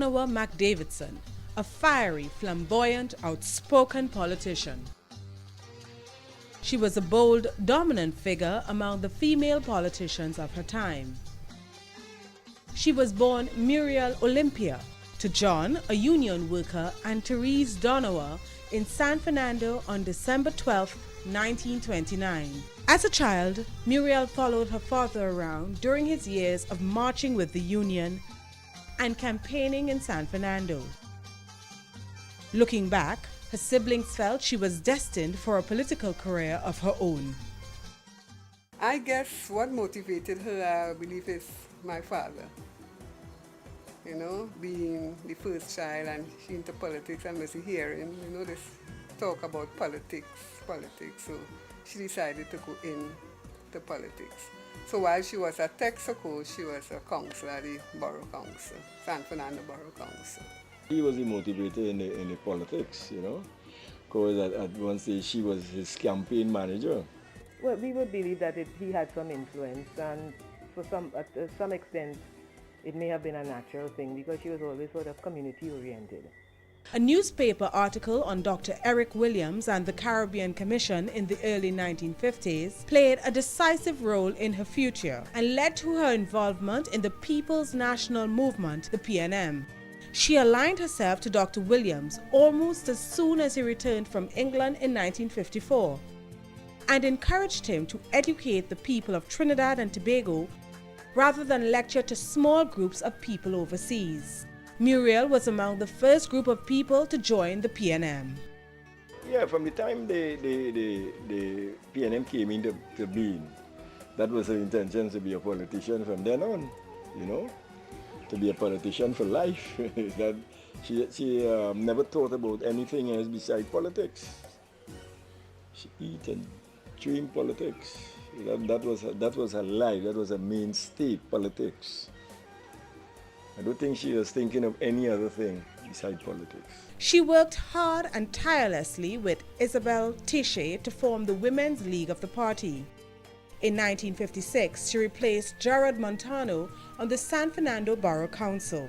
Donawa McDavidson, a fiery, flamboyant, outspoken politician. She was a bold, dominant figure among the female politicians of her time. She was born Muriel Olympia to John, a union worker, and Therese Donawa in San Fernando on December 12, 1929. As a child, Muriel followed her father around during his years of marching with the Union and campaigning in San Fernando. Looking back, her siblings felt she was destined for a political career of her own. I guess what motivated her, I believe, is my father. You know, being the first child and she into politics and was hearing, this talk about politics. So she decided to go into politics. So while she was at Texaco, she was a councillor at the Borough Council, San Fernando Borough Council. He was the motivator in the politics, because at one stage she was his campaign manager. Well, we would believe that he had some influence, and to some extent it may have been a natural thing because she was always sort of community-oriented. A newspaper article on Dr. Eric Williams and the Caribbean Commission in the early 1950s played a decisive role in her future and led to her involvement in the People's National Movement, the PNM. She aligned herself to Dr. Williams almost as soon as he returned from England in 1954 and encouraged him to educate the people of Trinidad and Tobago rather than lecture to small groups of people overseas. Muriel was among the first group of people to join the PNM. Yeah, from the time the PNM came into being, that was her intention to be a politician from then on, to be a politician for life. That she never thought about anything else besides politics. She eat and dream politics. That was her life. That was her mainstay, politics. I don't think she was thinking of any other thing besides politics. She worked hard and tirelessly with Isabel Tichet to form the Women's League of the party. In 1956, she replaced Gerard Montano on the San Fernando Borough Council.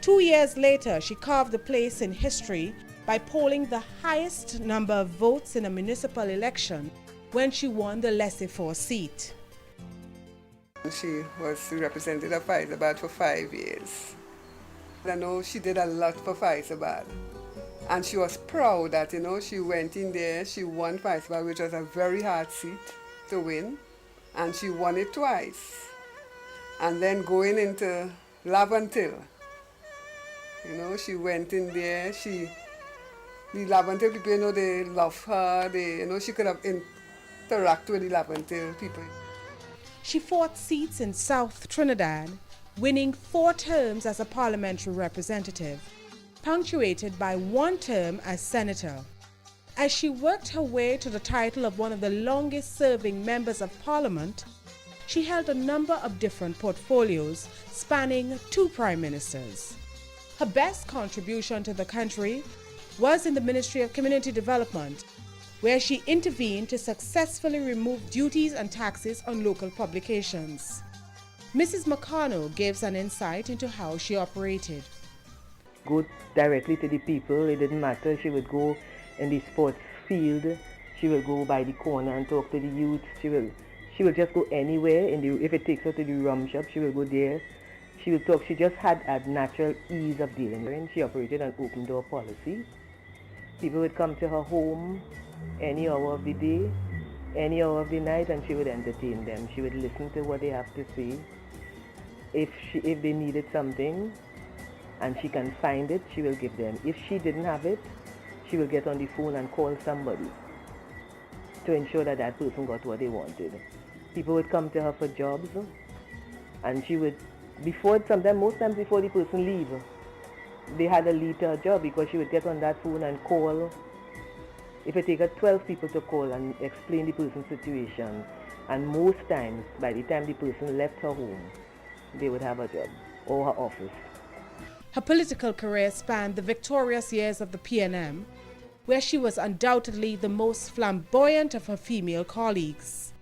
2 years later, she carved a place in history by polling the highest number of votes in a municipal election when she won the laissez-faire seat. She was the representative of Fatima for 5 years. I know she did a lot for Fatima. And she was proud that, she went in there, she won Fatima, which was a very hard seat to win. And she won it twice. And then going into Lavantil, she went in there, the Lavantil people, they love her, she could have interacted with the Lavantil people. She fought seats in South Trinidad, winning 4 terms as a parliamentary representative, punctuated by 1 term as senator. As she worked her way to the title of one of the longest-serving members of parliament, she held a number of different portfolios spanning 2 prime ministers. Her best contribution to the country was in the Ministry of Community Development, where she intervened to successfully remove duties and taxes on local publications. Mrs. McConnell gives an insight into how she operated. Go directly to the people, it didn't matter. She would go in the sports field, she will go by the corner and talk to the youth. She will just go anywhere. If it takes her to the rum shop, she will go there. She will talk. She just had a natural ease of dealing with it. She operated an open door policy. People would come to her home any hour of the day, any hour of the night, and she would entertain them. She would listen to what they have to say. If they needed something and she can find it, she will give them. If she didn't have it, she will get on the phone and call somebody to ensure that that person got what they wanted. People would come to her for jobs, and she would, most times before the person leave, they had to leave to her job because she would get on that phone and call. If it takes 12 people to call and explain the person's situation, and most times, by the time the person left her home, they would have a job or her office. Her political career spanned the victorious years of the PNM, where she was undoubtedly the most flamboyant of her female colleagues.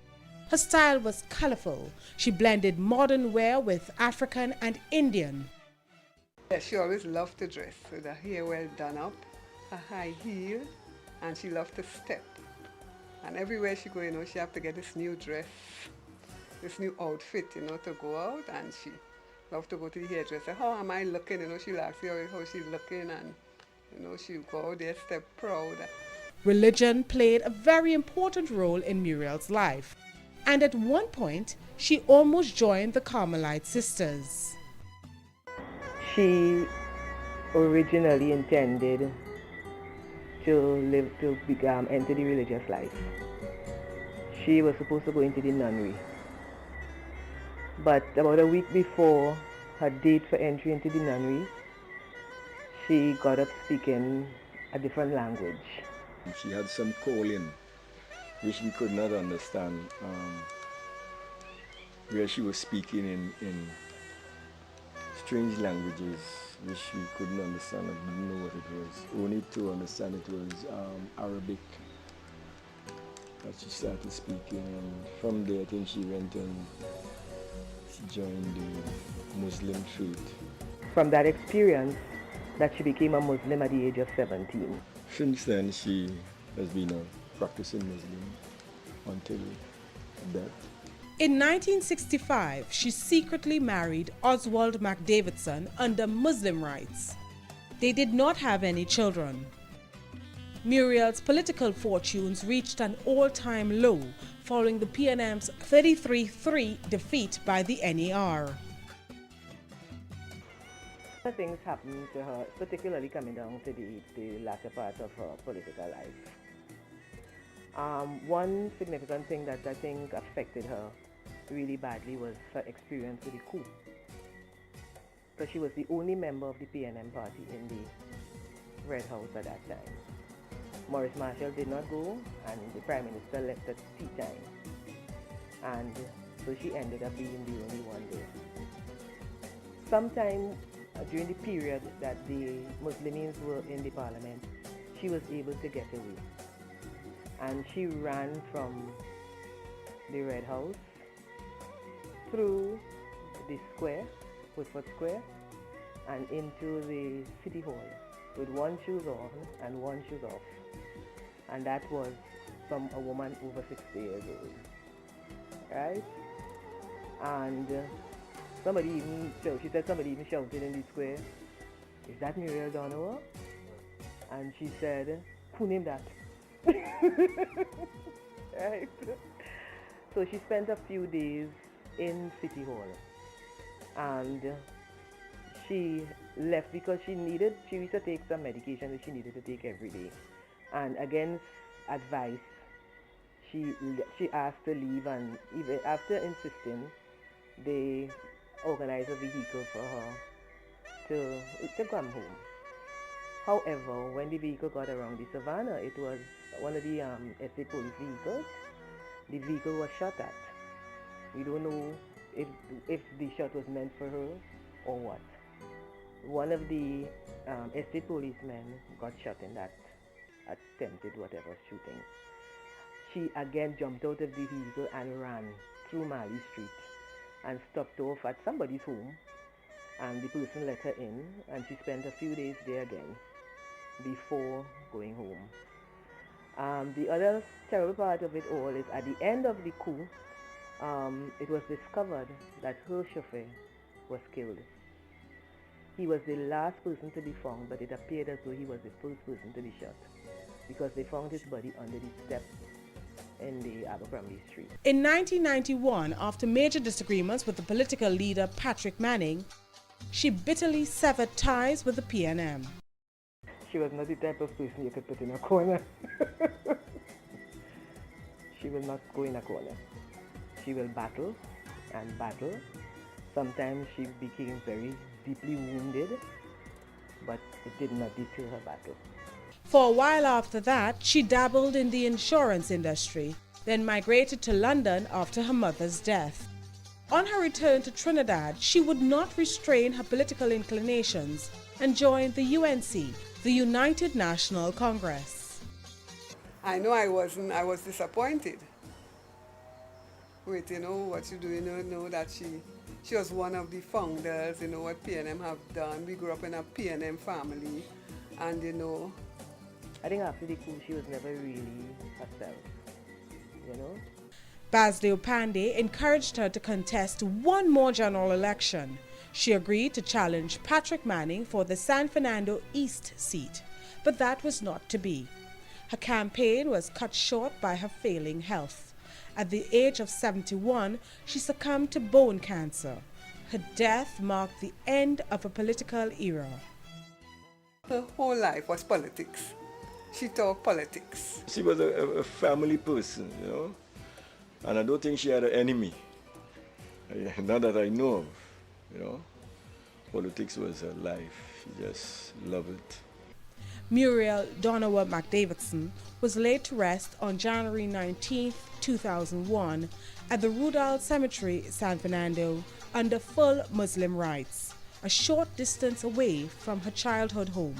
Her style was colorful. She blended modern wear with African and Indian. Yeah, she always loved to dress with her hair well done up, a high heel, and she loved to step. And everywhere she go, she have to get this new dress, this new outfit, to go out. And she loved to go to the hairdresser. How am I looking? She'll ask you how she's looking, and she'll go out there, step proud. Religion played a very important role in Muriel's life, and at one point, she almost joined the Carmelite sisters. She originally intended to enter the religious life. She was supposed to go into the nunnery. But about a week before her date for entry into the nunnery, she got up speaking a different language. She had some calling which we could not understand, where she was speaking in strange languages which we couldn't understand and didn't know what it was. Only to understand it was Arabic that she started speaking, and from there I think she went and she joined the Muslim faith. From that experience, that she became a Muslim at the age of 17. Since then she has been a practicing Muslim until death. In 1965, she secretly married Oswald McDavidson under Muslim rites. They did not have any children. Muriel's political fortunes reached an all-time low following the PNM's 33-3 defeat by the NER. Things happened to her, particularly coming down to the latter part of her political life. One significant thing that I think affected her really badly was her experience with the coup. Because she was the only member of the PNM party in the Red House at that time. Maurice Marshall did not go, and the Prime Minister left at tea time. And so she ended up being the only one there. Sometime during the period that the Muslims were in the parliament, she was able to get away. And she ran from the Red House through the square, Woodford Square, and into the City Hall with one shoe on and one shoe off. And that was from a woman over 60 years old. Right? And somebody even shouted in the square, "Is that Muriel Donawa?" And she said, "Who named that?" Right? So she spent a few days in City Hall, and she left because she used to take some medication that she needed to take every day, and against advice she asked to leave, and even after insisting, they organized a vehicle for her to come home. However, when the vehicle got around the savannah, it was one of the estate police vehicles. The vehicle was shot at. We don't know if the shot was meant for her or what. One of the estate policemen got shot in that attempted whatever shooting. She again jumped out of the vehicle and ran through Mali Street and stopped off at somebody's home, and the person let her in, and she spent a few days there again before going home. The other terrible part of it all is at the end of the coup, it was discovered that her chauffeur was killed. He was the last person to be found, but it appeared as though he was the first person to be shot because they found his body under the steps in the Abercrombie Street. In 1991, after major disagreements with the political leader Patrick Manning, she bitterly severed ties with the PNM. She was not the type of person you could put in a corner. She will not go in a corner. She will battle and battle. Sometimes she became very deeply wounded, but it did not deter her battle. For a while after that, she dabbled in the insurance industry, then migrated to London after her mother's death. On her return to Trinidad, she would not restrain her political inclinations and joined the UNC, the United National Congress. I know I was disappointed with, you know, what she do, you know that she was one of the founders, you know, what PNM have done. We grew up in a PNM family, and, you know. I think after the coup, she was never really herself, you know. Basdeo Pandey encouraged her to contest one more general election. She agreed to challenge Patrick Manning for the San Fernando East seat, but that was not to be. Her campaign was cut short by her failing health. At the age of 71, she succumbed to bone cancer. Her death marked the end of a political era. Her whole life was politics. She talked politics. She was a family person, you know, and I don't think she had an enemy. Not that I know of, you know. Politics was her life. She just loved it. Muriel Donawa McDavidson was laid to rest on January 19, 2001 at the Rudal Cemetery, San Fernando, under full Muslim rites, a short distance away from her childhood home.